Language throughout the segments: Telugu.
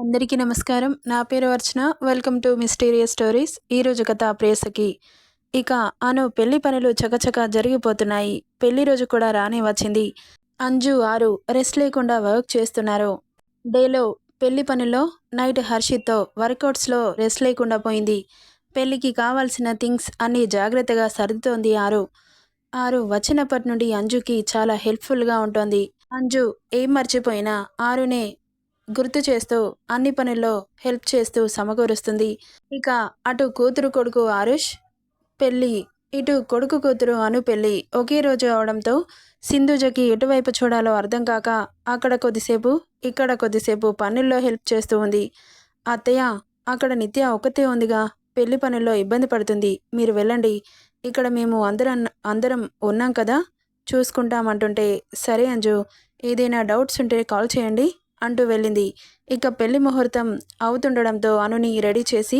అందరికీ నమస్కారం. నా పేరు Archana. Welcome to mysterious stories. ఈరోజు కథ ప్రేయసకి. ఇక అను పెళ్లి పనులు చకచకా జరిగిపోతున్నాయి. పెళ్లి రోజు కూడా రానే వచ్చింది. అంజు, ఆరు రెస్ట్ లేకుండా వర్క్ చేస్తున్నారు. డేలో పెళ్లి పనుల్లో, నైట్ హర్షిత్తో వర్కౌట్స్లో రెస్ట్ లేకుండా పోయింది. పెళ్లికి కావాల్సిన థింగ్స్ అన్నీ జాగ్రత్తగా సర్దుతోంది ఆరు. ఆరు వచ్చినప్పటి నుండి అంజుకి చాలా హెల్ప్ఫుల్గా ఉంటుంది. అంజు ఏం మర్చిపోయినా ఆరునే గుర్తు చేస్తూ అన్ని పనుల్లో హెల్ప్ చేస్తూ సమకూరుస్తుంది. ఇక అటు కూతురు కొడుకు ఆరుష్ పెళ్ళి, ఇటు కొడుకు కూతురు అను పెళ్ళి ఒకే రోజు అవడంతో సింధుజకి ఎటువైపు చూడాలో అర్థం కాక అక్కడ కొద్దిసేపు, ఇక్కడ కొద్దిసేపు పనుల్లో హెల్ప్ చేస్తూ ఉంది. అత్తయ్య, అక్కడ నిత్య ఒక్కతే ఉందిగా, పెళ్లి పనుల్లో ఇబ్బంది పడుతుంది, మీరు వెళ్ళండి, ఇక్కడ మేము అందరం ఉన్నాం కదా, చూసుకుంటామంటుంటే, సరే అంజు, ఏదైనా డౌట్స్ ఉంటే కాల్ చేయండి అంటూ వెళ్ళింది. ఇక పెళ్లి ముహూర్తం అవుతుండడంతో అనుని రెడీ చేసి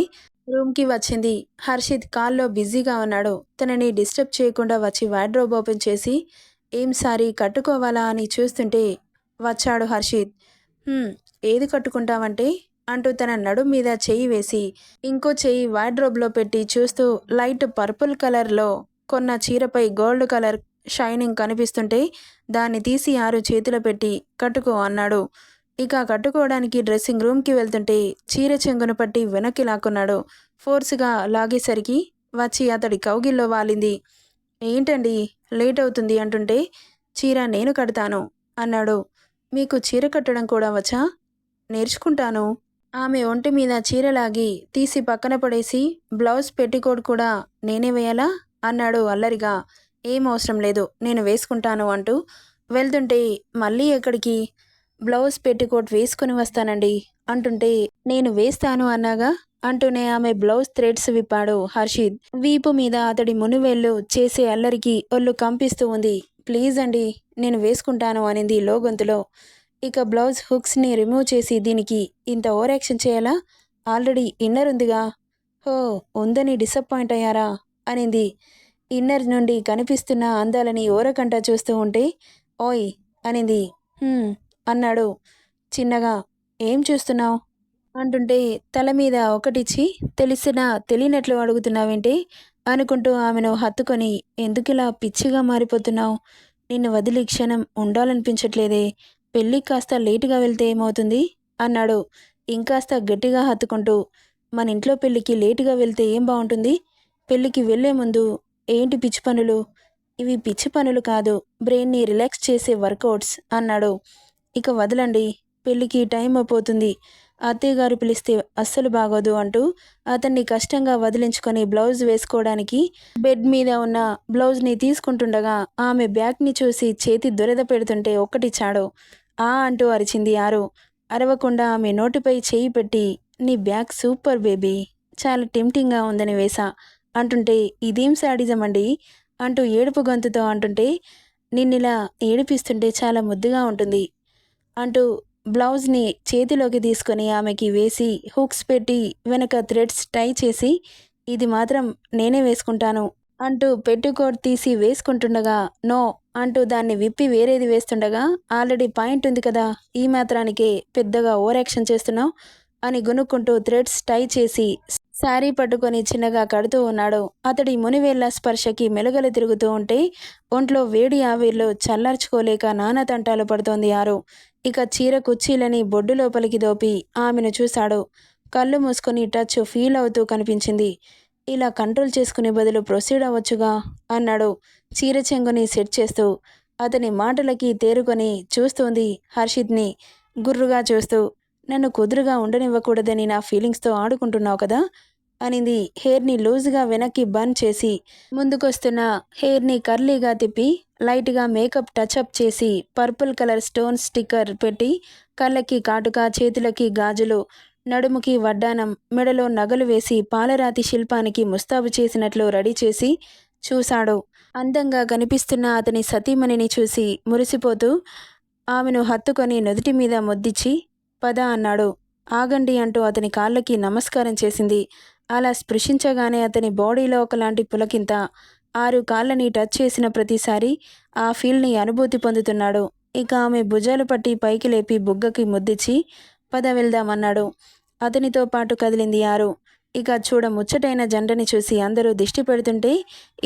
రూమ్కి వచ్చింది. హర్షిత్ కాల్లో బిజీగా ఉన్నాడు. తనని డిస్టర్బ్ చేయకుండా వచ్చి వార్డ్రోబ్ ఓపెన్ చేసి ఏం సారీ కట్టుకోవాలా అని చూస్తుంటే వచ్చాడు హర్షిత్. ఏది కట్టుకుంటావంటే అంటూ తన నడుం మీద చెయ్యి వేసి ఇంకో చెయ్యి వార్డ్రోబ్లో పెట్టి చూస్తూ లైట్ పర్పుల్ కలర్లో కొన్న చీరపై గోల్డ్ కలర్ షైనింగ్ కనిపిస్తుంటే దాన్ని తీసి ఆరు చేతిలో పెట్టి కట్టుకో అన్నాడు. ఇక కట్టుకోవడానికి డ్రెస్సింగ్ రూమ్కి వెళ్తుంటే చీర చెంగును పట్టి వెనక్కి లాక్కున్నాడు. ఫోర్స్గా లాగేసరికి వచ్చి అతడి కౌగిల్లో వాలింది. ఏంటండి లేట్ అవుతుంది అంటుంటే, చీర నేను కడతాను అన్నాడు. మీకు చీర కట్టడం కూడా వచ్చా? నేర్చుకుంటాను. ఆమె ఒంటి మీద చీరలాగి తీసి పక్కన పడేసి బ్లౌజ్ పెట్టికోట్ కూడా నేనే వేయాలా అన్నాడు అల్లరిగా. ఏం అవసరం లేదు, నేను వేసుకుంటాను అంటూ వెళ్తుంటే మళ్ళీ ఎక్కడికి, బ్లౌజ్ పెట్టికోట్ వేసుకుని వస్తానండి అంటుంటే, నేను వేస్తాను అన్నాగా అంటూనే ఆమె బ్లౌజ్ థ్రెడ్స్ విప్పాడు హర్షిత్. వీపు మీద అతడి మునివేళ్ళు చేసే అల్లరికి ఒళ్ళు కంపిస్తూ ఉంది. ప్లీజ్ అండి, నేను వేసుకుంటాను అనింది లోగొంతులో. ఇక బ్లౌజ్ హుక్స్ని రిమూవ్ చేసి, దీనికి ఇంత ఓవర్ యాక్షన్ చేయాలా, ఆల్రెడీ ఇన్నర్ ఉందిగా. హో, ఉందని డిసప్పాయింట్ అయ్యారా అనింది. ఇన్నర్ నుండి కనిపిస్తున్న అందాలని ఓరకంట చూస్తూ ఉంటే, ఓయ్ అనింది. అన్నాడు చిన్నగా. ఏం చూస్తున్నావు అంటుంటే తల మీద ఒకటిచ్చి తెలిసినా తెలియనట్లు అడుగుతున్నావేంటి అనుకుంటూ ఆమెను హత్తుకొని, ఎందుకిలా పిచ్చిగా మారిపోతున్నావు, నిన్ను వదిలి క్షణం ఉండాలనిపించట్లేదే, పెళ్ళికి కాస్త లేటుగా వెళ్తే ఏమవుతుంది అన్నాడు ఇంకాస్త గట్టిగా హత్తుకుంటూ. మన ఇంట్లో పెళ్ళికి లేటుగా వెళ్తే ఏం బాగుంటుంది, పెళ్ళికి వెళ్లే ముందు ఏంటి పిచ్చి పనులు, ఇవి పిచ్చి పనులు కాదు, బ్రెయిన్ని రిలాక్స్ చేసే వర్కౌట్స్ అన్నాడు. ఇక వదలండి, పెళ్ళికి టైం అయిపోతుంది, అత్తయ్య గారు పిలిస్తే అస్సలు బాగోదు అంటూ అతన్ని కష్టంగా వదిలించుకొని బ్లౌజ్ వేసుకోవడానికి బెడ్ మీద ఉన్న బ్లౌజ్ని తీసుకుంటుండగా ఆమె బ్యాగ్ని చూసి చేతి దురద పెడుతుంటే ఒక్కటిచ్చాడు. అంటూ అరిచింది ఆరు. అరవకుండా ఆమె నోటిపై చేయి పెట్టి, నీ బ్యాగ్ సూపర్ బేబీ, చాలా టెంప్టింగ్గా ఉందని వేశా అంటుంటే, ఇదేం శాడిజం అండి అంటూ ఏడుపు గొంతుతో అంటుంటే, నిన్నిలా ఏడిపిస్తుంటే చాలా ముద్దుగా ఉంటుంది అంటూ బ్లౌజ్ని చేతిలోకి తీసుకొని ఆమెకి వేసి హుక్స్ పెట్టి వెనక థ్రెడ్స్ టై చేసి, ఇది మాత్రం నేనే వేసుకుంటాను అంటూ పెట్టికోట్ తీసి వేసుకుంటుండగా, నో అంటూ దాన్ని విప్పి వేరేది వేస్తుండగా, ఆల్రెడీ పాయింట్ ఉంది కదా, ఈ మాత్రానికే పెద్దగా ఓవర్ యాక్షన్ చేస్తున్నావు అని గునుక్కుంటూ థ్రెడ్స్ టై చేసి శారీ పట్టుకొని చిన్నగా కడుతూ ఉన్నాడు. అతడి మునివేళ్ల స్పర్శకి మెలుగలు తిరుగుతూ ఉంటే ఒంట్లో వేడి ఆవిర్లు చల్లార్చుకోలేక నానా తంటాలు పడుతోంది ఆరు. ఇక చీర కుచ్చీలని బొడ్డు లోపలికి దోపి ఆమెను చూశాడు. కళ్ళు మూసుకొని టచ్ ఫీల్ అవుతూ కనిపించింది. ఇలా కంట్రోల్ చేసుకునే బదులు ప్రొసీడ్ అవ్వచ్చుగా అన్నాడు చీర చెంగుని సెట్ చేస్తూ. అతని మాటలకి తేరుకొని చూస్తోంది హర్షిత్ని గుర్రుగా చూస్తూ. నన్ను కుదురుగా ఉండనివ్వకూడదని నా ఫీలింగ్స్తో ఆడుకుంటున్నావు కదా అనింది హెయిర్ని లూజ్గా వెనక్కి బర్న్ చేసి ముందుకొస్తున్న హెయిర్ని కర్లీగా తిప్పి లైట్గా మేకప్ టచ్అప్ చేసి పర్పుల్ కలర్ స్టోన్ స్టిక్కర్ పెట్టి కళ్ళకి కాటుక, చేతులకి గాజులు, నడుముకి వడ్డానం, మెడలో నగలు వేసి పాలరాతి శిల్పానికి ముస్తాబు చేసినట్లు రెడీ చేసి చూశాడు. అందంగా కనిపిస్తున్న అతని సతీమణిని చూసి మురిసిపోతూ ఆమెను హత్తుకొని నుదుటి మీద ముద్దిచ్చి పద అన్నాడు. ఆగండి అంటూ అతని కాళ్ళకి నమస్కారం చేసింది. అలా స్పృశించగానే అతని బాడీలో ఒకలాంటి పులకింత. ఆరు కాళ్ళని టచ్ చేసిన ప్రతిసారి ఆ ఫీల్ని అనుభూతి పొందుతున్నాడు. ఇక ఆమె భుజాలు పట్టి పైకి లేపి బుగ్గకి ముద్దిచ్చి పద వెళ్దామన్నాడు. అతనితో పాటు కదిలింది ఆరు. ఇక చూడ ముచ్చటైన జంటని చూసి అందరూ దిష్టి పెడుతుంటే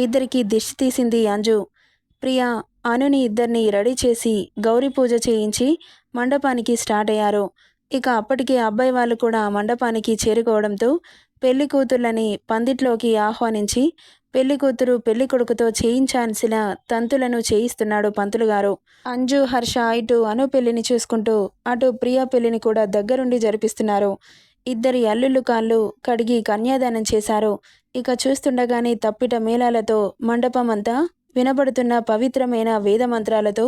ఇద్దరికి దిష్టి తీసింది అంజు. ప్రియా అనుని ఇద్దరిని రెడీ చేసి గౌరీ పూజ చేయించి మండపానికి స్టార్ట్ అయ్యారు. ఇక అప్పటికే అబ్బాయి వాళ్ళు కూడా మండపానికి చేరుకోవడంతో పెళ్లి కూతుర్లని పందిట్లోకి ఆహ్వానించి పెళ్లి కూతురు పెళ్లి కొడుకుతో చేయించాల్సిన తంతులను చేయిస్తున్నాడు పంతులు గారు. అంజు హర్ష ఇటు అను పెళ్లిని చూసుకుంటూ అటు ప్రియా పెళ్లిని కూడా దగ్గరుండి జరిపిస్తున్నారు. ఇద్దరి అల్లుళ్ళు కాళ్ళు కడిగి కన్యాదానం చేశారు. ఇక చూస్తుండగానే తప్పిట మేళాలతో మండపం అంతా వినబడుతున్న పవిత్రమైన వేద మంత్రాలతో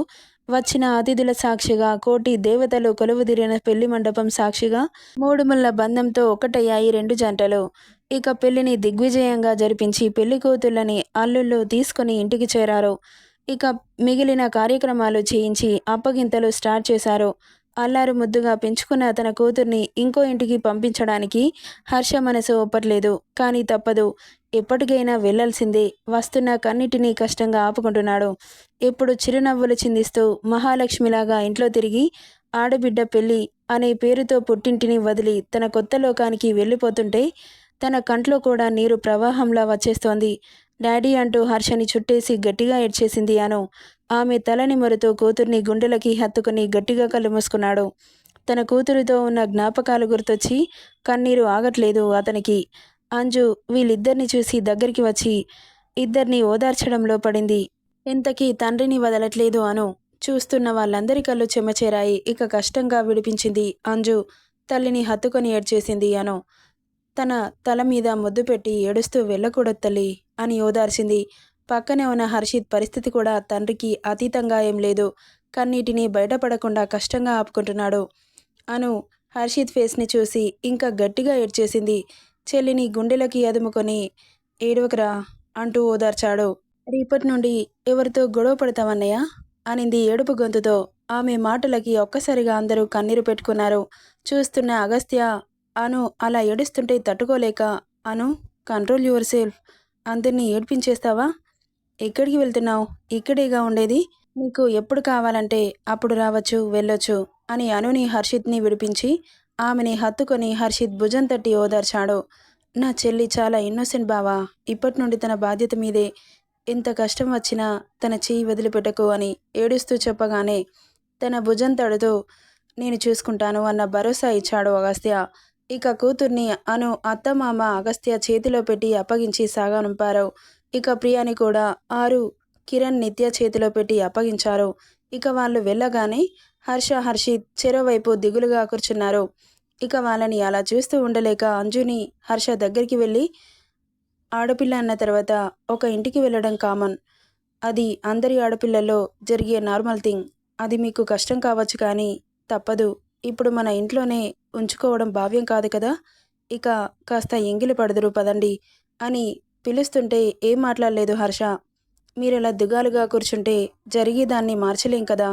వచ్చిన అతిథుల సాక్షిగా కోటి దేవతలు కొలువుదీరిన పెళ్లి మండపం సాక్షిగా మూడుముళ్ల బంధంతో ఒకటయ్యాయి రెండు జంటలు. ఇక పెళ్లిని దిగ్విజయంగా జరిపించి పెళ్లి కూతుళ్ళని అల్లుళ్ళు తీసుకుని ఇంటికి చేరారు. ఇక మిగిలిన కార్యక్రమాలు చేయించి అప్పగింతలు స్టార్ట్ చేశారు. అల్లారు ముద్దుగా పెంచుకున్న తన కూతుర్ని ఇంకో ఇంటికి పంపించడానికి హర్ష మనసు ఒప్పట్లేదు. కానీ తప్పదు, ఎప్పటికైనా వెళ్లాల్సిందే. వస్తున్న కన్నిటినీ కష్టంగా ఆపుకుంటున్నాడు. ఎప్పుడు చిరునవ్వులు చిందిస్తూ మహాలక్ష్మిలాగా ఇంట్లో తిరిగి ఆడబిడ్డ పెళ్లి అనే పేరుతో పుట్టింటిని వదిలి తన కొత్త లోకానికి వెళ్ళిపోతుంటే తన కంట్లో కూడా నీరు ప్రవాహంలా వచ్చేస్తోంది. డాడీ అంటూ హర్షని చుట్టేసి గట్టిగా ఏడ్చేసింది అను. ఆమె తలని మరుతూ కూతుర్ని గుండెలకి హత్తుకుని గట్టిగా కళ్ళు మూసుకున్నాడు. తన కూతురితో ఉన్న జ్ఞాపకాలు గుర్తొచ్చి కన్నీరు ఆగట్లేదు అతనికి. అంజు వీళ్ళిద్దరిని చూసి దగ్గరికి వచ్చి ఇద్దరిని ఓదార్చడంలో పడింది. ఇంతకీ తండ్రిని వదలట్లేదు అను. చూస్తున్న వాళ్ళందరి కళ్ళు చెమచేరాయి. ఇక కష్టంగా విడిపించింది అంజు. తల్లిని హత్తుకొని ఏడ్చేసింది అను. తన తల మీద ముద్దు పెట్టి ఏడుస్తూ వెళ్ళకూడదు తల్లి అని ఓదార్చింది. పక్కనే ఉన్న హర్షిత్ పరిస్థితి కూడా తండ్రికి అతీతంగా ఏం లేదు. కన్నీటిని బయటపడకుండా కష్టంగా ఆపుకుంటున్నాడు. అను హర్షిత్ ఫేస్ని చూసి ఇంకా గట్టిగా ఏడ్చేసింది. చెల్లిని గుండెలకి అదుముకొని ఏడవకరా అంటూ ఓదార్చాడు. రేపటి నుండి ఎవరితో గొడవ పడతావన్నయ్య అనింది ఏడుపు గొంతుతో. ఆమె మాటలకి ఒక్కసారిగా అందరూ కన్నీరు పెట్టుకున్నారు. చూస్తున్న అగస్త్య అను అలా ఏడుస్తుంటే తట్టుకోలేక, అను కంట్రోల్ యువర్ సెల్ఫ్, అందరినీ ఏడ్పించేస్తావా? ఎక్కడికి వెళ్తున్నావు? ఇక్కడేగా ఉండేది. నీకు ఎప్పుడు కావాలంటే అప్పుడు రావచ్చు, వెళ్ళొచ్చు అని అనుని హర్షిత్ని విడిపించి ఆమెని హత్తుకొని హర్షిత్ భుజం తట్టి ఓదార్చాడు. నా చెల్లి చాలా ఇన్నోసెంట్ బావా, ఇప్పటి నుండి తన బాధ్యత మీదే. ఎంత కష్టం వచ్చినా తన చెయ్యి వదిలిపెట్టకు అని ఏడుస్తూ చెప్పగానే తన భుజం తడుతూ నేను చూసుకుంటాను అన్న భరోసా ఇచ్చాడు అగస్త్య. ఇక కూతుర్ని అను అత్తమామ అగస్త్య చేతిలో పెట్టి అప్పగించి సాగనంపారు. ఇక ప్రియాని కూడా ఆరు కిరణ్ నిత్య చేతిలో పెట్టి అప్పగించారు. ఇక వాళ్ళు వెళ్ళగానే హర్ష హర్షిత్ చెరోవైపు దిగులుగా కూర్చున్నారు. ఇక వాళ్ళని అలా చూస్తూ ఉండలేక అంజుని హర్ష దగ్గరికి వెళ్ళి ఆడపిల్ల అన్న తర్వాత ఒక ఇంటికి వెళ్ళడం కామన్. అది అందరి ఆడపిల్లల్లో జరిగే నార్మల్ థింగ్. అది మీకు కష్టం కావచ్చు కానీ తప్పదు. ఇప్పుడు మన ఇంట్లోనే ఉంచుకోవడం భావ్యం కాదు కదా. ఇక కాస్త ఎంగిలి పడదురు పదండి అని పిలుస్తుంటే ఏం మాట్లాడలేదు హర్ష. మీరలా దిగాలుగా కూర్చుంటే జరిగేదాన్ని మార్చలేం కదా.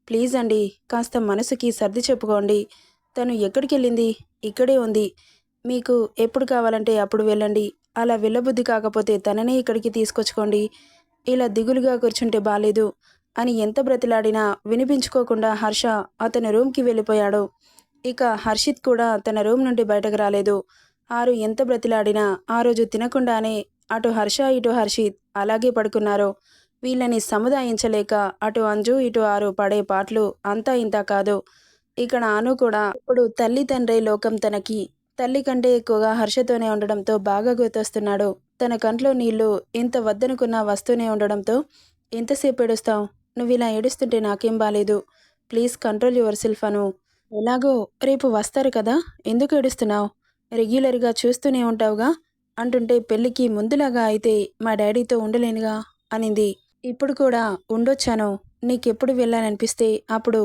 ప్లీజ్ అండి, కాస్త మనసుకి సర్ది చెప్పుకోండి. తను ఎక్కడికి వెళ్ళింది? ఇక్కడే ఉంది. మీకు ఎప్పుడు కావాలంటే అప్పుడు వెళ్ళండి. అలా వెళ్ళబుద్ధి కాకపోతే తననే ఇక్కడికి తీసుకొచ్చుకోండి. ఇలా దిగులుగా కూర్చుంటే బాలేదు అని ఎంత బ్రతిలాడినా వినిపించుకోకుండా హర్ష అతని రూమ్కి వెళ్ళిపోయాడు. ఇక హర్షిత్ కూడా తన రూమ్ నుండి బయటకు రాలేదు. ఆరు ఎంత బ్రతిలాడినా ఆ రోజు తినకుండానే అటు హర్ష ఇటు హర్షిత్ అలాగే పడుకున్నారు. వీళ్ళని సముదాయించలేక అటు అంజు ఇటు ఆరు పడే పాటలు అంతా ఇంత కాదు. ఇక్కడ అను కూడా ఇప్పుడు తల్లి తండ్రి లోకం తనకి. తల్లి కంటే ఎక్కువగా హర్షతోనే ఉండడంతో బాగా గుర్తొస్తున్నాడు. తన కంట్లో నీళ్లు ఎంత వద్దనుకున్నా వస్తూనే ఉండడంతో ఎంతసేపు ఏడుస్తావు? నువ్వు ఇలా ఏడుస్తుంటే నాకేం బాలేదు. ప్లీజ్ కంట్రోల్ యువర్ సెల్ఫ్ అను. ఎలాగో రేపు వస్తారు కదా, ఎందుకు ఏడుస్తున్నావు? రెగ్యులర్గా చూస్తూనే ఉంటావుగా అంటుంటే పెళ్ళికి ముందులాగా అయితే మా డాడీతో ఉండలేనుగా అనింది. ఇప్పుడు కూడా ఉండొచ్చాను. నీకెప్పుడు వెళ్ళాలనిపిస్తే అప్పుడు,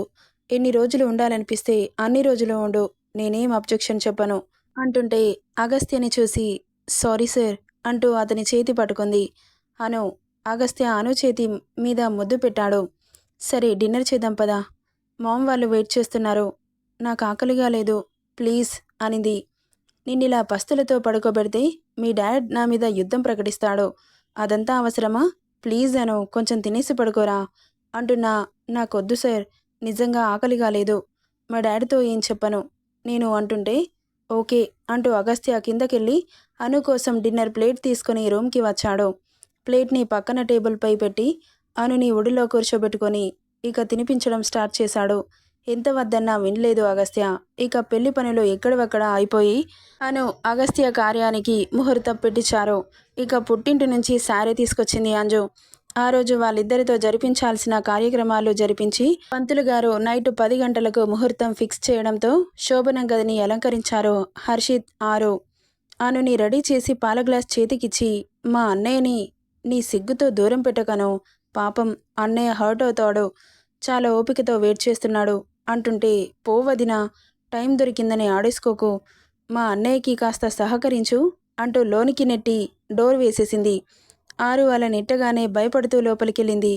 ఎన్ని రోజులు ఉండాలనిపిస్తే అన్ని రోజులు ఉండు. నేనేం అబ్జెక్షన్ చెప్పను అంటుంటే అగస్త్యని చూసి సారీ సార్ అంటూ అతని చేతి పట్టుకుంది. అను అగస్త్య అను చేతి మీద ముద్దు పెట్టాడు. సరే డిన్నర్ చేద్దాం పదా, మామ్ వాళ్ళు వెయిట్ చేస్తున్నారు. నాకు ఆకలిగా లేదు ప్లీజ్ అనింది. నిన్నిలా పస్తులతో పడుకోబెడితే మీ డాడ్ నా మీద యుద్ధం ప్రకటిస్తాడు. అదంతా అవసరమా? ప్లీజ్ అను, కొంచెం తినేసి పడుకోరా అంటున్నా. నాకొద్దు సార్, నిజంగా ఆకలిగా లేదు. మా డాడీతో ఏం చెప్పను. నేను అంటుంటే, ఓకే అంటూ అగస్త్య కిందకెళ్ళి అను కోసం డిన్నర్ ప్లేట్ తీసుకుని రూమ్కి వచ్చాడు. ప్లేట్ని పక్కన టేబుల్పై పెట్టి అనుని ఒడిలో కూర్చోబెట్టుకొని ఇక తినిపించడం స్టార్ట్ చేశాడు. ఎంత వద్దన్నా వినలేదు అగస్త్య. ఇక పెళ్లి పనులు ఎక్కడివక్కడ అయిపోయి అను అగస్త్య కార్యానికి ముహూర్తం పెట్టించారు. ఇక పుట్టింటి నుంచి శారీ తీసుకొచ్చింది అంజు. ఆ రోజు వాళ్ళిద్దరితో జరిపించాల్సిన కార్యక్రమాలు జరిపించి పంతులు గారు నైట్ 10 గంటలకు ముహూర్తం ఫిక్స్ చేయడంతో శోభనం గదిని అలంకరించారు హర్షిత్, ఆరు. అనుని రెడీ చేసి పాల గ్లాస్ చేతికిచ్చి, మా అన్నయ్యని నీ సిగ్గుతో దూరం పెట్టకను, పాపం అన్నయ్య హర్ట్ అవుతాడు, చాలా ఓపికతో వెయిట్ చేస్తున్నాడు అంటుంటే, పో వదినా, టైం దొరికిందని ఆడేసుకోకు, మా అన్నయ్యకి కాస్త సహకరించు అంటూ లోనికి నెట్టి డోర్ వేసేసింది. ఆరు అలా నెట్టగానే భయపడుతూ లోపలికెళ్ళింది.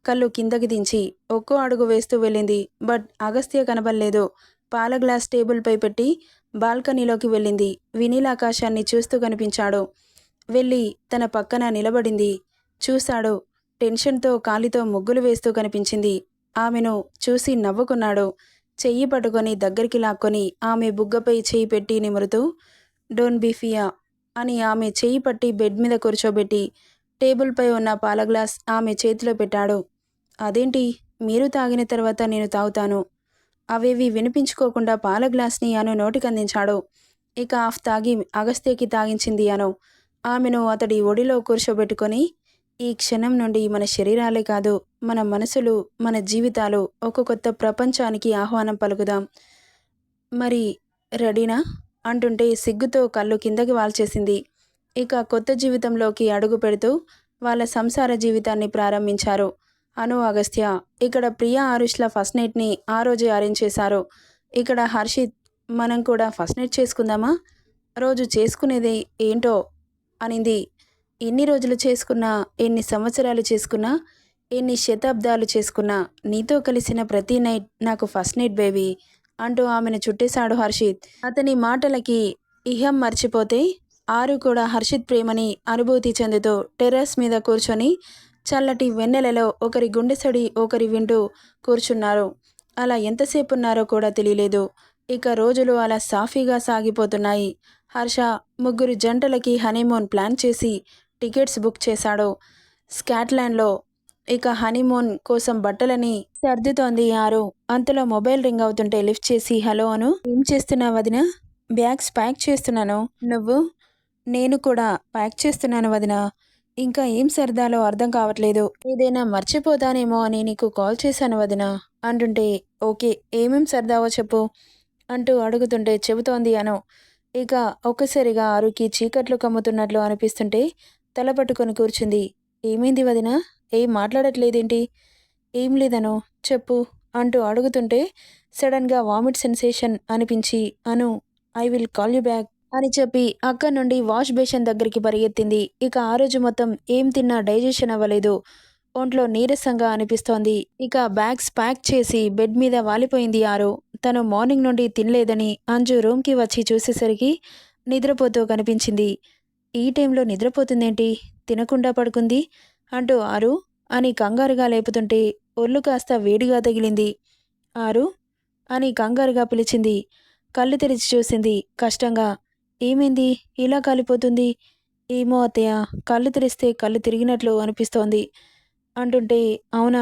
కళ్ళు కిందకి దించి ఒక్కో అడుగు వేస్తూ వెళ్ళింది. బట్ అగస్త్య కనబడలేదు. పాల గ్లాస్ టేబుల్పై పెట్టి బాల్కనీలోకి వెళ్ళింది. వినీల్ ఆకాశాన్ని చూస్తూ కనిపించాడు. వెళ్ళి తన పక్కన నిలబడింది. చూశాడు. టెన్షన్తో కాలితో ముగ్గులు వేస్తూ కనిపించింది. ఆమెను చూసి నవ్వుకున్నాడు. చెయ్యి పట్టుకొని దగ్గరికి లాక్కొని ఆమె బుగ్గపై చెయ్యి పెట్టి నిమురుతూ, డోంట్ బీ ఫియర్ అని ఆమె చెయ్యి పట్టి బెడ్ మీద కూర్చోబెట్టి టేబుల్పై ఉన్న పాల గ్లాస్ ఆమె చేతిలో పెట్టాడు. అదేంటి, మీరు తాగిన తర్వాత నేను తాగుతాను. అవేవి వినిపించుకోకుండా పాల గ్లాస్ని అను నోటికందించాడు. ఇక హాఫ్ తాగి అగస్త్యకి తాగించింది అను. ఆమెను అతడి ఒడిలో కూర్చోబెట్టుకొని, ఈ క్షణం నుండి మన శరీరాలే కాదు, మన మనసులు, మన జీవితాలు ఒక కొత్త ప్రపంచానికి ఆహ్వానం పలుకుదాం. మరి రెడీనా అంటుంటే సిగ్గుతో కళ్ళు కిందకి వాల్చేసింది. ఇక కొత్త జీవితంలోకి అడుగు పెడుతూ వాళ్ళ సంసార జీవితాన్ని ప్రారంభించారు అను, అగస్త్య. ఇక్కడ ప్రియా ఆరుష్ల ఫస్ట్ నైట్ని ఆ రోజే అరేంజ్ చేశారు. ఇక్కడ హర్షిత్, మనం కూడా ఫస్ట్ నైట్ చేసుకుందామా, రోజు చేసుకునేది ఏంటో అనింది. ఎన్ని రోజులు చేసుకున్నా, ఎన్ని సంవత్సరాలు చేసుకున్నా, ఎన్ని శతాబ్దాలు చేసుకున్నా, నీతో కలిసిన ప్రతి నైట్ నాకు ఫస్ట్ నైట్ బేబీ అంటూ ఆమెను చుట్టేశాడు హర్షిత్. అతని మాటలకి ఇహం మర్చిపోతే ఆరు కూడా హర్షిత్ ప్రేమని అనుభూతి చెందుతూ టెర్రస్ మీద కూర్చొని చల్లటి వెన్నెలలో ఒకరి గుండెసడి ఒకరి వింటూ కూర్చున్నారు. అలా ఎంతసేపు ఉన్నారో కూడా తెలియలేదు. ఇక రోజులు అలా సాఫీగా సాగిపోతున్నాయి. హర్ష ముగ్గురు జంటలకి హనీమూన్ ప్లాన్ చేసి టికెట్స్ బుక్ చేశాడు స్కాట్లాండ్లో. ఇక హనీమూన్ కోసం బట్టలని సర్దుతోంది ఆరు. అంతలో మొబైల్ రింగ్ అవుతుంటే లిఫ్ట్ చేసి, హలో అను, ఏం చేస్తున్నావు వదినా? బ్యాగ్స్ ప్యాక్ చేస్తున్నాను. నువ్వు? నేను కూడా ప్యాక్ చేస్తున్నాను వదినా. ఇంకా ఏం సరదాలో అర్థం కావట్లేదు. ఏదైనా మర్చిపోతానేమో అని నీకు కాల్ చేశాను వదినా అంటుంటే, ఓకే ఏమేం సరదావో చెప్పు అంటూ అడుగుతుంటే చెబుతోంది అను. ఇక ఒక్కసారిగా ఆరుకి చీకట్లు కమ్ముతున్నట్లు అనిపిస్తుంటే తల పట్టుకొని కూర్చుంది. ఏమైంది వదినా, ఏం మాట్లాడట్లేదేంటి? ఏం లేదను, చెప్పు అంటూ అడుగుతుంటే సడన్గా వామిట్ సెన్సేషన్ అనిపించి, Anu I will call you back అని చెప్పి అక్కడి నుండి వాష్ బేషన్ దగ్గరికి పరిగెత్తింది. ఇక ఆ రోజు మొత్తం ఏం తిన్నా డైజెషన్ అవ్వలేదు. ఒంట్లో నీరసంగా అనిపిస్తోంది. ఇక బ్యాగ్స్ ప్యాక్ చేసి బెడ్ మీద వాలిపోయింది ఆరు. తను మార్నింగ్ నుండి తినలేదని అంజు రూమ్కి వచ్చి చూసేసరికి నిద్రపోతూ కనిపించింది. ఈ టైంలో నిద్రపోతుందేంటి, తినకుండా పడుకుంది అంటూ ఆరు అని కంగారుగా లేపుతుంటే ఒళ్ళు కాస్త వేడిగా తగిలింది. ఆరు అని కంగారుగా పిలిచింది. కళ్ళు తెరిచి చూసింది కష్టంగా. ఏమైంది, ఇలా కాలిపోతుంది? ఏమో అత్తయ్య, కళ్ళు తెరిస్తే కళ్ళు తిరిగినట్లు అనిపిస్తోంది అంటుంటే, అవునా,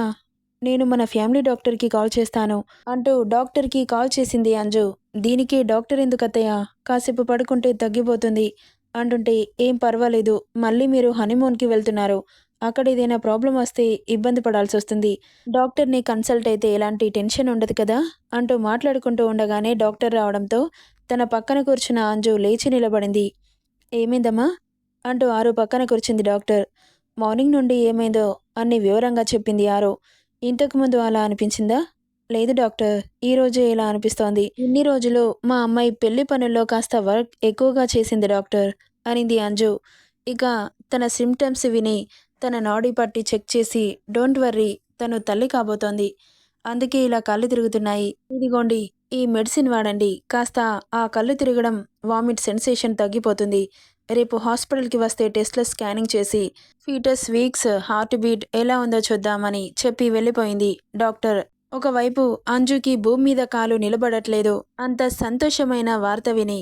నేను మన ఫ్యామిలీ డాక్టర్కి కాల్ చేస్తాను అంటూ డాక్టర్కి కాల్ చేసింది అంజు. దీనికి డాక్టర్ ఎందుకు అత్తయ్య, కాసేపు పడుకుంటే తగ్గిపోతుంది అంటుంటే, ఏం పర్వాలేదు, మళ్ళీ మీరు హనీమూన్కి వెళ్తున్నారు, అక్కడ ఏదైనా ప్రాబ్లం వస్తే ఇబ్బంది పడాల్సి వస్తుంది, డాక్టర్ని కన్సల్ట్ అయితే ఎలాంటి టెన్షన్ ఉండదు కదా అంటూ మాట్లాడుకుంటూ ఉండగానే డాక్టర్ రావడంతో తన పక్కన కూర్చున్న అంజు లేచి నిలబడింది. ఏమైందమ్మా అంటూ ఆరు పక్కన కూర్చుంది డాక్టర్. మార్నింగ్ నుండి ఏమైందో అన్ని వివరంగా చెప్పింది ఆరు. ఇంతకుముందు అలా అనిపించిందా? లేదు డాక్టర్, ఈరోజే ఇలా అనిపిస్తోంది. ఇన్ని రోజులు మా అమ్మాయి పెళ్లి పనుల్లో కాస్త వర్క్ ఎక్కువగా చేసింది డాక్టర్ అనింది అంజు. ఇక తన సిమ్టమ్స్ విని తన నాడీ పట్టి చెక్ చేసి, డోంట్ వర్రీ, తను తల్లి కాబోతోంది, అందుకే ఇలా కళ్ళు తిరుగుతున్నాయి, ఇదిగోండి ఈ మెడిసిన్ వాడండి, కాస్త ఆ కళ్ళు తిరగడం వామిట్ సెన్సేషన్ తగ్గిపోతుంది, రేపు హాస్పిటల్కి వస్తే టెస్ట్ల స్కానింగ్ చేసి ఫీటస్ వీక్స్ హార్ట్ బీట్ ఎలా ఉందో చూద్దామని చెప్పి వెళ్ళిపోయింది డాక్టర్. ఒకవైపు అంజుకి భూమి మీద కాలు నిలబడట్లేదు. అంత సంతోషమైన వార్త విని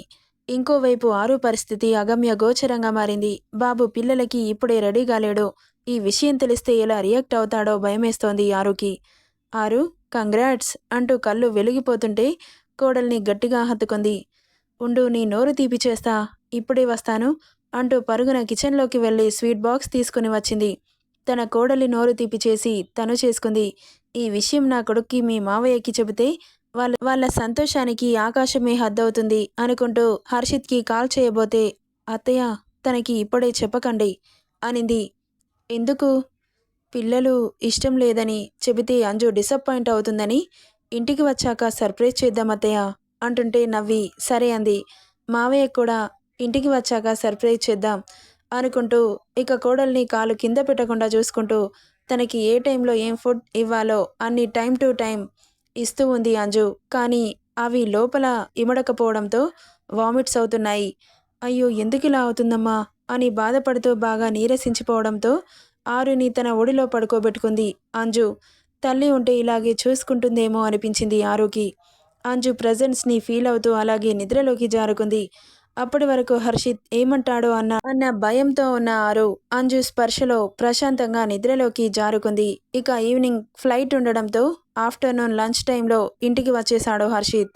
ఇంకోవైపు ఆరు పరిస్థితి అగమ్య గోచరంగా మారింది. బాబు పిల్లలకి ఇప్పుడే రెడీగా లేడు. ఈ విషయం తెలిస్తే ఎలా రియాక్ట్ అవుతాడో భయమేస్తోంది ఆరుకి. ఆరు, కంగ్రాట్స్ అంటూ కళ్ళు వెలిగిపోతుంటే కోడల్ని గట్టిగా హత్తుకుంది. ఉండు, నీ నోరు తీపి చేస్తా, ఇప్పుడే వస్తాను అంటూ పరుగున కిచెన్లోకి వెళ్ళి స్వీట్ బాక్స్ తీసుకుని వచ్చింది. తన కోడలి నోరు తీపి చేసి తను చేసుకుంది. ఈ విషయం నా కొడుక్కి మీ మావయ్యకి చెబితే వాళ్ళ సంతోషానికి ఆకాశమే హద్దవుతుంది అనుకుంటూ హర్షిత్కి కాల్ చేయబోతే, అత్తయ్య, తనకి ఇప్పుడే చెప్పకండి అనింది. ఎందుకు? పిల్లలు ఇష్టం లేదని చెబితే అంజు డిసప్పాయింట్ అవుతుందని ఇంటికి వచ్చాక సర్ప్రైజ్ చేద్దాం అత్తయ్య అంటుంటే నవ్వి సరే అంది. మావయ్య కూడా ఇంటికి వచ్చాక సర్ప్రైజ్ చేద్దాం అనుకుంటూ ఇక కోడల్ని కాలు కింద పెట్టకుండా చూసుకుంటూ తనకి ఏ టైంలో ఏం ఫుడ్ ఇవ్వాలో అన్ని టైం టు టైం ఇస్తూ ఉంది అంజు. కానీ అవి లోపల ఇమడకపోవడంతో వామిట్స్ అవుతున్నాయి. అయ్యో, ఎందుకు ఇలా అవుతుందమ్మా అని బాధపడుతూ బాగా నీరసించిపోవడంతో ఆరుని తన ఒడిలో పడుకోబెట్టుకుంది అంజు. తల్లి ఉంటే ఇలాగే చూసుకుంటుందేమో అనిపించింది ఆరుకి. అంజు ప్రజెన్స్ని ఫీల్ అవుతూ అలాగే నిద్రలోకి జారుకుంది. అప్పటి వరకు హర్షిత్ ఏమంటాడో అన్న భయంతో ఉన్న ఆరు అంజు స్పర్శలో ప్రశాంతంగా నిద్రలోకి జారుకుంది. ఇక ఈవినింగ్ ఫ్లైట్ ఉండడంతో ఆఫ్టర్నూన్ లంచ్ టైంలో ఇంటికి వచ్చేశాడు హర్షిత్.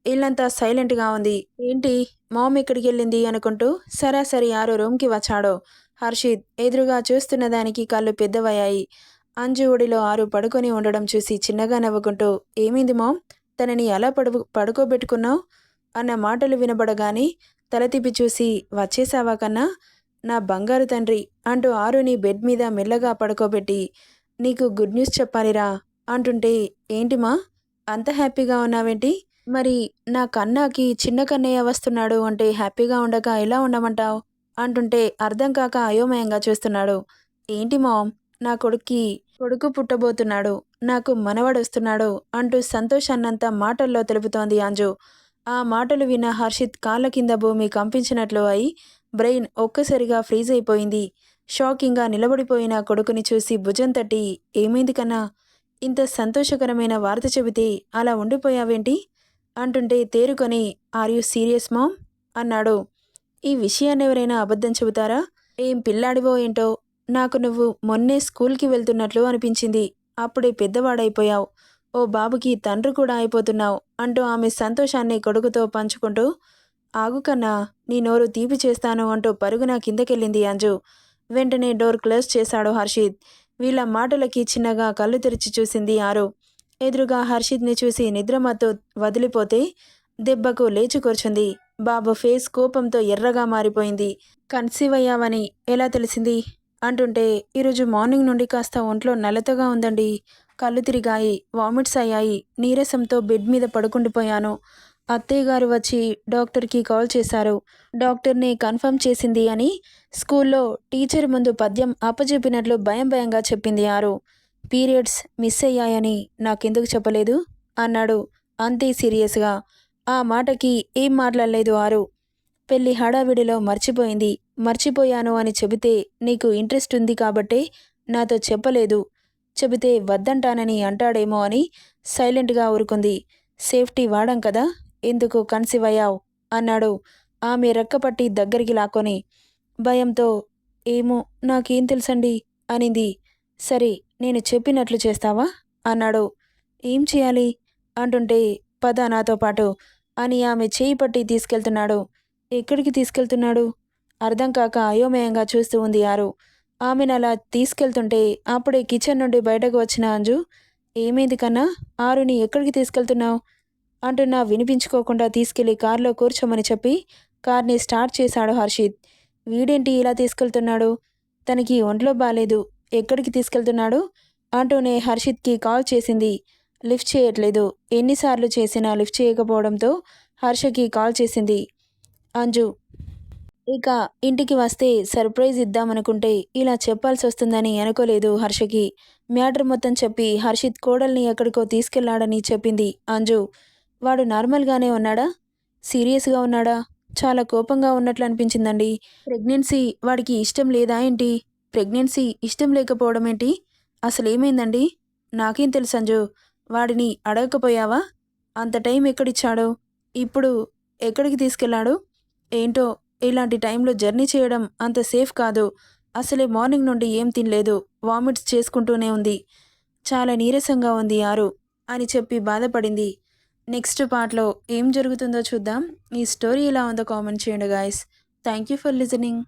ఇల్లంతా సైలెంట్గా ఉంది. ఏంటి, మామ్ ఎక్కడికి వెళ్ళింది అనుకుంటూ సరాసరి ఆరు రూమ్కి వచ్చాడు హర్షిత్. ఎదురుగా చూస్తున్న దానికి కళ్ళు పెద్దవయ్యాయి. అంజు ఒడిలో ఆరు పడుకొని ఉండడం చూసి చిన్నగా నవ్వుకుంటూ, ఏమైంది మామ్, తనని ఎలా పడుకోబెట్టుకున్నావు అన్న మాటలు వినబడగానే తల తిప్పి చూసి, వచ్చేసావా కన్నా, నా బంగారు తండ్రి అంటూ ఆరుని బెడ్ మీద మెల్లగా పడుకోబెట్టి, నీకు గుడ్ న్యూస్ చెప్పాలిరా అంటుంటే, ఏంటిమా అంత హ్యాపీగా ఉన్నావేంటి? మరి నా కన్నాకి చిన్న కన్నయ్య వస్తున్నాడు అంటే హ్యాపీగా ఉండక ఎలా ఉండమంటావు అంటుంటే అర్థం కాక అయోమయంగా చూస్తున్నాడు. ఏంటి మామ్, నా కొడుకు పుట్టబోతున్నాడు, నాకు మనవడొస్తున్నాడు అంటూ సంతోషాన్నంతా మాటల్లో తెలుపుతోంది అంజు. ఆ మాటలు విన్న హర్షిత్ కాళ్ళ కింద భూమి కంపించినట్లు అయి బ్రెయిన్ ఒక్కసారిగా ఫ్రీజ్ అయిపోయింది. షాకింగ్గా నిలబడిపోయిన కొడుకుని చూసి భుజం తట్టి, ఏమైంది కన్నా, ఇంత సంతోషకరమైన వార్త చెబితే అలా ఉండిపోయావేంటి అంటుంటే తేరుకొని, ఆర్ యూ సీరియస్ మామ్ అన్నాడు. ఈ విషయాన్ని ఎవరైనా అబద్ధం చెబుతారా? ఏం పిల్లాడివో ఏంటో, నాకు నువ్వు మొన్నే స్కూల్కి వెళ్తున్నట్లు అనిపించింది. అప్పుడే పెద్దవాడైపోయావు, ఓ బాబుకి తండ్రి కూడా అయిపోతున్నావు అంటూ ఆమె సంతోషాన్ని కొడుకుతో పంచుకుంటూ, ఆగు కన్నా, నీ నోరు తీపి చేస్తాను అంటూ పరుగున కిందకెళ్ళింది అంజు. వెంటనే డోర్ క్లోజ్ చేశాడు హర్షిత్. వీళ్ళ మాటలకి చిన్నగా కళ్ళు తెరిచి చూసింది ఆరు. ఎదురుగా హర్షిత్ని చూసి నిద్రమత్తు వదిలిపోతే దెబ్బకు లేచి కూర్చుంది. బాబు ఫేస్ కోపంతో ఎర్రగా మారిపోయింది. కన్సీవ్ అయ్యావని ఎలా తెలిసింది అంటుంటే, ఈరోజు మార్నింగ్ నుండి కాస్త ఒంట్లో నల్లతగా ఉందండి, కళ్ళు తిరిగాయి, వామిట్స్ అయ్యాయి, నీరసంతో బెడ్ మీద పడుకుండిపోయాను. అత్తయ్య గారు వచ్చి డాక్టర్కి కాల్ చేశారు. డాక్టర్ని కన్ఫర్మ్ చేసింది అని స్కూల్లో టీచర్ ముందు పద్యం అప్పచెప్పినట్లు భయంగా చెప్పింది ఆరు. పీరియడ్స్ మిస్ అయ్యాయని నాకెందుకు చెప్పలేదు అన్నాడు అంతే సీరియస్గా. ఆ మాటకి ఏం మాట్లాడలేదు ఆరు. పెళ్లి హడావిడిలో మర్చిపోయాను అని చెబితే నీకు ఇంట్రెస్ట్ ఉంది కాబట్టే నాతో చెప్పలేదు, చెబితే వద్దంటానని అంటాడేమో అని సైలెంట్గా ఊరుకుంది. సేఫ్టీ వాడం కదా, ఎందుకు కన్సీవ్ అయ్యావు అన్నాడు ఆమె రెక్కపట్టి దగ్గరికి లాక్కొని. భయంతో, ఏమో నాకేం తెలుసండి అనింది. సరే, నేను చెప్పినట్లు చేస్తావా అన్నాడు. ఏం చేయాలి అంటుంటే, పద నాతో పాటు అని ఆమె చేయి పట్టి తీసుకెళ్తున్నాడు. ఎక్కడికి తీసుకెళ్తున్నాడు అర్థం కాక అయోమయంగా చూస్తూ ఉంది ఆరు. ఆమెను అలా తీసుకెళ్తుంటే అప్పుడే కిచెన్ నుండి బయటకు వచ్చిన అంజు, ఏమైంది కన్నా, ఆరుని ఎక్కడికి తీసుకెళ్తున్నావు అంటున్నా వినిపించుకోకుండా తీసుకెళ్లి కార్లో కూర్చోమని చెప్పి కార్ని స్టార్ట్ చేశాడు హర్షిత్. వీడేంటి ఇలా తీసుకెళ్తున్నాడు, తనకి ఒంట్లో బాలేదు, ఎక్కడికి తీసుకెళ్తున్నాడు అంటూనే హర్షిత్కి కాల్ చేసింది. లిఫ్ట్ చేయట్లేదు. ఎన్నిసార్లు చేసినా లిఫ్ట్ చేయకపోవడంతో హర్షకి కాల్ చేసింది అంజు. ఇక ఇంటికి వస్తే సర్ప్రైజ్ ఇద్దామనుకుంటే ఇలా చెప్పాల్సి వస్తుందని అనుకోలేదు హర్షకి. మ్యాటర్ మొత్తం చెప్పి హర్షిత్ కోడల్ని ఎక్కడికో తీసుకెళ్లాడని చెప్పింది అంజు. వాడు నార్మల్గానే ఉన్నాడా, సీరియస్గా ఉన్నాడా, చాలా కోపంగా ఉన్నట్లు అనిపించిందండి. ప్రెగ్నెన్సీ వాడికి ఇష్టం లేదా ఏంటి? ప్రెగ్నెన్సీ ఇష్టం లేకపోవడం ఏంటి? అసలేమైందండి? నాకేం తెలుసు అంజు, వాడిని అడగకపోయావా? అంత టైం ఎక్కడిచ్చాడు? ఇప్పుడు ఎక్కడికి తీసుకెళ్లాడు? ఏంటో ఇలాంటి టైంలో జర్నీ చేయడం అంత సేఫ్ కాదు. అసలే మార్నింగ్ నుండి ఏం తినలేదు. వామిట్స్ చేసుకుంటూనే ఉంది. చాలా నీరసంగా ఉంది ఆరు అని చెప్పి బాధపడింది. నెక్స్ట్ పార్ట్లో ఏం జరుగుతుందో చూద్దాం. ఈ స్టోరీ ఎలా ఉందో కామెంట్ చేయండి guys. Thank you for listening.